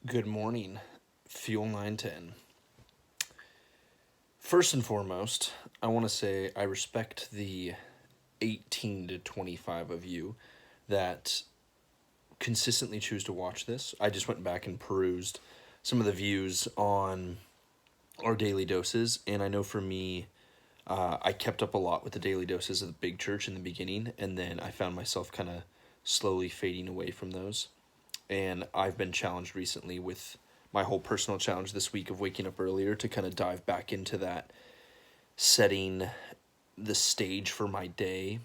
Good morning, Fuel 910. First and foremost, I want to say I respect the 18 to 25 of you that consistently choose to watch this. I just went back and perused some of the views on our daily doses, and I know for me, I kept up a lot with the daily doses of the big church in the beginning, and then I found myself kind of slowly fading away from those. And I've been challenged recently with my whole personal challenge this week of waking up earlier to kind of dive back into that, setting the stage for my day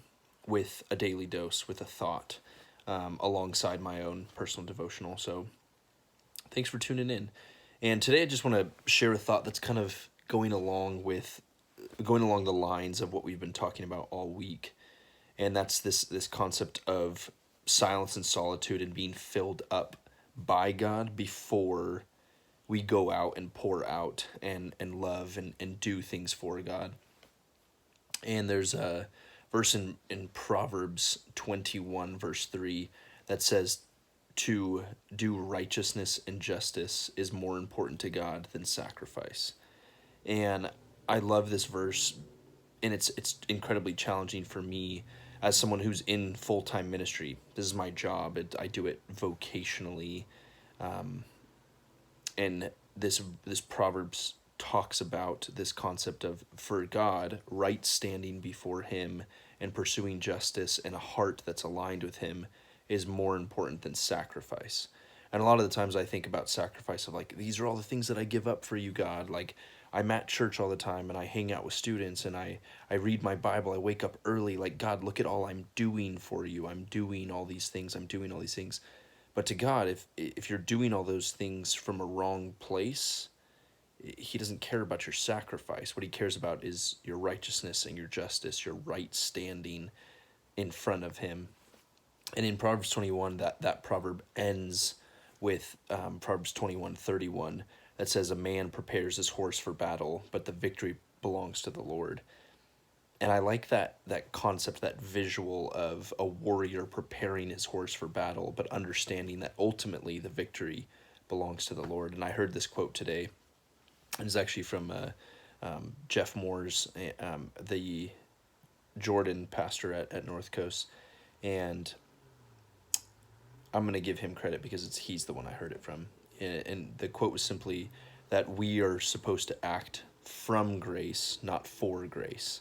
with a daily dose, with a thought, alongside my own personal devotional. So thanks for tuning in. And today I just want to share a thought that's kind of going along the lines of what we've been talking about all week. And that's this concept of silence and solitude and being filled up by God before we go out and pour out and love and do things for God. And there's a verse in Proverbs 21, verse 3, that says to do righteousness and justice is more important to God than sacrifice. And I love this verse, and it's incredibly challenging for me as someone who's in full-time ministry. This is my job. I do it vocationally, and this Proverbs talks about this concept of, for God, right standing before Him and pursuing justice and a heart that's aligned with Him is more important than sacrifice. And a lot of the times I think about sacrifice of like, these are all the things that I give up for you, God. Like, I'm at church all the time and I hang out with students and I read my Bible. I wake up early. Like, God, look at all I'm doing for you. I'm doing all these things. I'm doing all these things. But to God, if you're doing all those things from a wrong place, He doesn't care about your sacrifice. What He cares about is your righteousness and your justice, your right standing in front of Him. And in Proverbs 21, that proverb ends with Proverbs 21:31, that says, a man prepares his horse for battle, but the victory belongs to the Lord. And I like that concept, that visual of a warrior preparing his horse for battle, but understanding that ultimately the victory belongs to the Lord. And I heard this quote today. It's actually from Jeff Moore's, the Jordan pastor at North Coast. And I'm going to give him credit because he's the one I heard it from. And the quote was simply that we are supposed to act from grace, not for grace.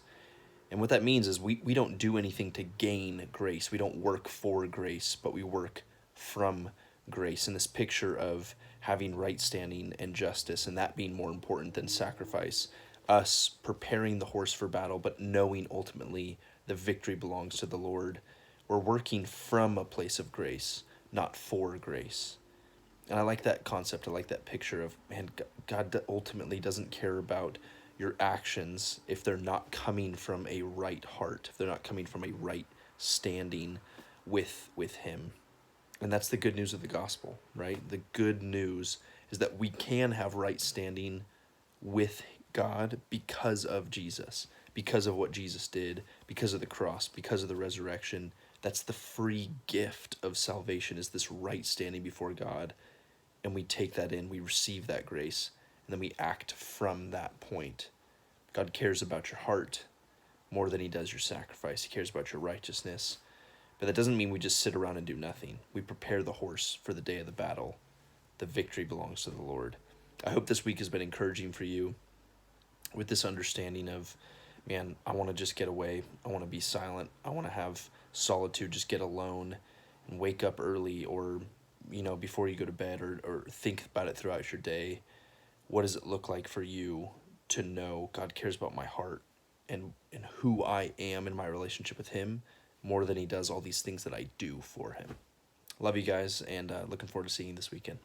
And what that means is we don't do anything to gain grace. We don't work for grace, but we work from grace. And this picture of having right standing and justice, and that being more important than sacrifice, us preparing the horse for battle, but knowing ultimately the victory belongs to the Lord. We're working from a place of grace, not for grace. And I like that concept. I like that picture of, man, God ultimately doesn't care about your actions if they're not coming from a right heart, if they're not coming from a right standing with Him. And that's the good news of the gospel, right? The good news is that we can have right standing with God because of Jesus, because of what Jesus did, because of the cross, because of the resurrection. That's the free gift of salvation, is this right standing before God. And we take that in, we receive that grace, and then we act from that point. God cares about your heart more than He does your sacrifice. He cares about your righteousness. But that doesn't mean we just sit around and do nothing. We prepare the horse for the day of the battle. The victory belongs to the Lord. I hope this week has been encouraging for you with this understanding of, man, I want to just get away. I want to be silent. I want to have solitude, just get alone and wake up early, or before you go to bed, or think about it throughout your day. What does it look like for you to know God cares about my heart and who I am in my relationship with Him more than He does all these things that I do for Him? Love you guys, and looking forward to seeing you this weekend.